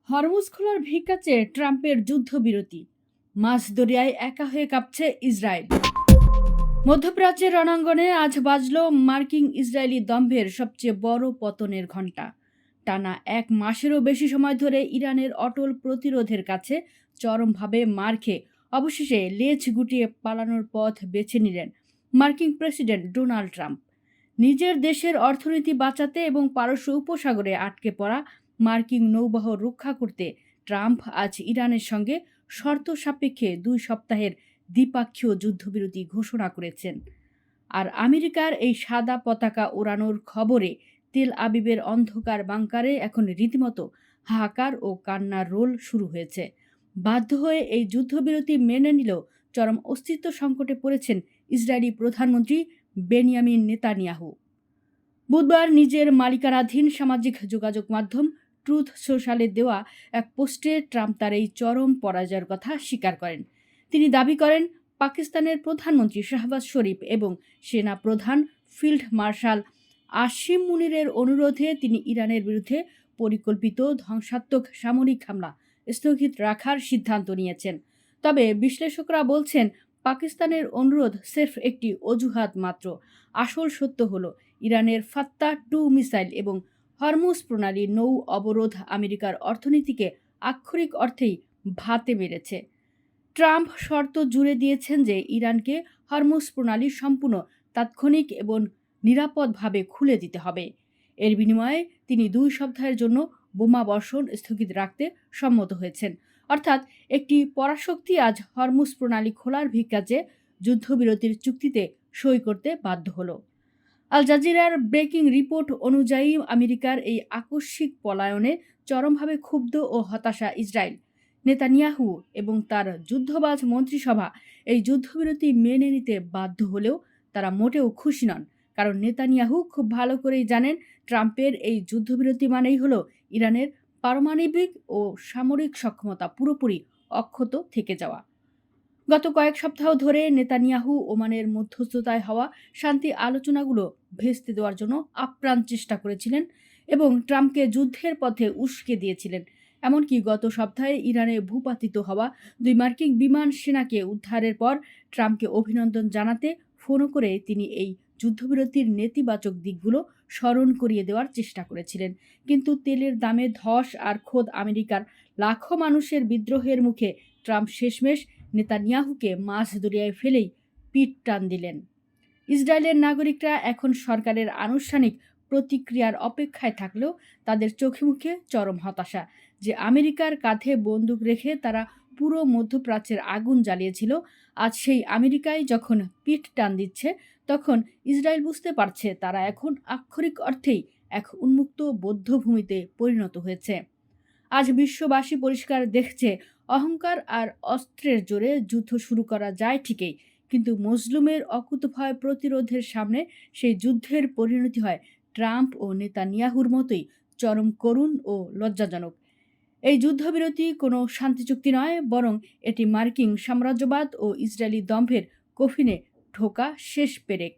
Hormuz খোলার ভিক্ষা চেয়ে ট্রাম্পের যুদ্ধবিরতি। মাঝ দরিয়ায় একা হয়ে কাঁপছে ইসরায়েল। মধ্যপ্রাচ্যের রণাঙ্গনে আজ বাজল মার্কিন ইসরায়েলি দম্ভের সবচেয়ে বড় পতনের ঘণ্টা। টানা 1 মাসেরও বেশি সময় ধরে ইরানের অটল প্রতিরোধের কাছে চরমভাবে মার খেয়ে অবশেষে লেজ গুটিয়ে পালানোর পথ বেছে নিলেন মার্কিন প্রেসিডেন্ট ডোনাল্ড ট্রাম্প। নিজের দেশের অর্থনীতি বাঁচাতে এবং পারস্য উপসাগরে আটকে পড়া মার্কিন নৌবহর রক্ষা করতে ট্রাম্প আজ ইরানের সঙ্গে শর্ত সাপেক্ষে 2 সপ্তাহের দ্বিপাক্ষীয় যুদ্ধবিরতি ঘোষণা করেছেন। আর আমেরিকার এই সাদা পতাকা ওড়ানোর খবরে তেল আবিবের অন্ধকার বাংকারে এখন রীতিমতো হাহাকার ও কান্নার রোল শুরু হয়েছে। বাধ্য হয়ে এই যুদ্ধবিরতি মেনে নিলেও চরম অস্তিত্ব সংকটে পড়েছেন ইসরায়েলি প্রধানমন্ত্রী বেনিয়ামিন নেতানিয়াহু। বুধবার নিজের মালিকানাধীন সামাজিক যোগাযোগ মাধ্যম ট্রুথ সোশ্যালে দেওয়া এক পোস্টে ট্রাম্প তার এই চরম পরাজয়ের কথা স্বীকার করেন। তিনি দাবি করেন, পাকিস্তানের প্রধানমন্ত্রী শাহবাজ শরীফ এবং সেনা প্রধান ফিল্ড মার্শাল আসিম মুনিরের অনুরোধে তিনি ইরানের বিরুদ্ধে পরিকল্পিত ধ্বংসাত্মক সামরিক হামলা স্থগিত রাখার সিদ্ধান্ত নিয়েছেন। তবে বিশ্লেষকরা বলছেন, পাকিস্তানের অনুরোধ সির্ফ একটি অজুহাত মাত্র। আসল সত্য হলো, ইরানের ফাত্তা-2 মিসাইল এবং হরমুজ প্রণালী নৌ অবরোধ আমেরিকার অর্থনীতিকে আক্ষরিক অর্থেই ভাতে মেরেছে। ট্রাম্প শর্ত জুড়ে দিয়েছেন যে ইরানকে হরমুজ প্রণালী সম্পূর্ণ তাৎক্ষণিক এবং নিরাপদভাবে খুলে দিতে হবে। এর বিনিময়ে তিনি 2 সপ্তাহের জন্য বোমা বর্ষণ স্থগিত রাখতে সম্মত হয়েছেন। অর্থাৎ একটি পরাশক্তি আজ হরমুজ প্রণালী খোলার ভিক্ষা চেয়ে যুদ্ধবিরতির চুক্তিতে সই করতে বাধ্য হলো। আল জাজিরার ব্রেকিং রিপোর্ট অনুযায়ী আমেরিকার এই আকস্মিক পলায়নে চরমভাবে ক্ষুব্ধ ও হতাশা ইসরায়েল। নেতানিয়াহু এবং তার যুদ্ধবাজ মন্ত্রিসভা এই যুদ্ধবিরতি মেনে নিতে বাধ্য হলেও তারা মোটেও খুশি নন। কারণ নেতানিয়াহু খুব ভালো করেই জানেন, ট্রাম্পের এই যুদ্ধবিরতি মানেই হলো ইরানের পারমাণবিক ও সামরিক সক্ষমতা পুরোপুরি অক্ষত থেকে যাওয়া। গত কয়েক সপ্তাহ ধরে নেতানিয়াহু ওমানের মধ্যস্থতায় হওয়া শান্তি আলোচনাগুলো ভেস্তে দেওয়ার জন্য আপ্রাণ চেষ্টা করেছিলেন এবং ট্রাম্পকে যুদ্ধের পথে উস্কে দিয়েছিলেন। এমনকি গত সপ্তাহে ইরানে ভূপাতিত হওয়া 2 মার্কিন বিমান সেনাকে উদ্ধারের পর ট্রাম্পকে অভিনন্দন জানাতে ফোনও করে তিনি এই যুদ্ধবিরতির নেতিবাচক দিকগুলো স্মরণ করিয়ে দেওয়ার চেষ্টা করেছিলেন। কিন্তু তেলের দামে ধস আর খোদ আমেরিকার লাখো মানুষের বিদ্রোহের মুখে ট্রাম্প শেষমেশ নেতানিয়াহুকে মাঝ দরিয়ায় ফেলেই পিঠ টান দিলেন। ইসরায়েলের নাগরিকরা এখন সরকারের আনুষ্ঠানিক প্রতিক্রিয়ার অপেক্ষায় থাকলেও তাদের চোখে মুখে চরম হতাশা যে আমেরিকার কাঁধে বন্দুক রেখে তারা পুরো মধ্যপ্রাচ্যের আগুন জ্বালিয়েছিল। আজ সেই আমেরিকায় যখন পিঠ টান দিচ্ছে, তখন ইসরায়েল বুঝতে পারছে তারা এখন আক্ষরিক অর্থেই এক উন্মুক্ত বধ্যভূমিতে পরিণত হয়েছে। আজ বিশ্ববাসী পরিষ্কার দেখছে, অহংকার আর অস্ত্রের জোরে যুদ্ধ শুরু করা যায় ঠিকই, কিন্তু মজলুমের অকুতোভয় প্রতিরোধের সামনে সেই যুদ্ধের পরিণতি হয় ট্রাম্প ও নেতানিয়াহুর মতোই চরম করুণ ও লজ্জাজনক। এই যুদ্ধবিরতি কোনো শান্তি চুক্তি নয়, বরং এটি মার্কিন সাম্রাজ্যবাদ ও ইসরায়েলি দম্ভের কফিনে ঢোকা শেষ পেরেক।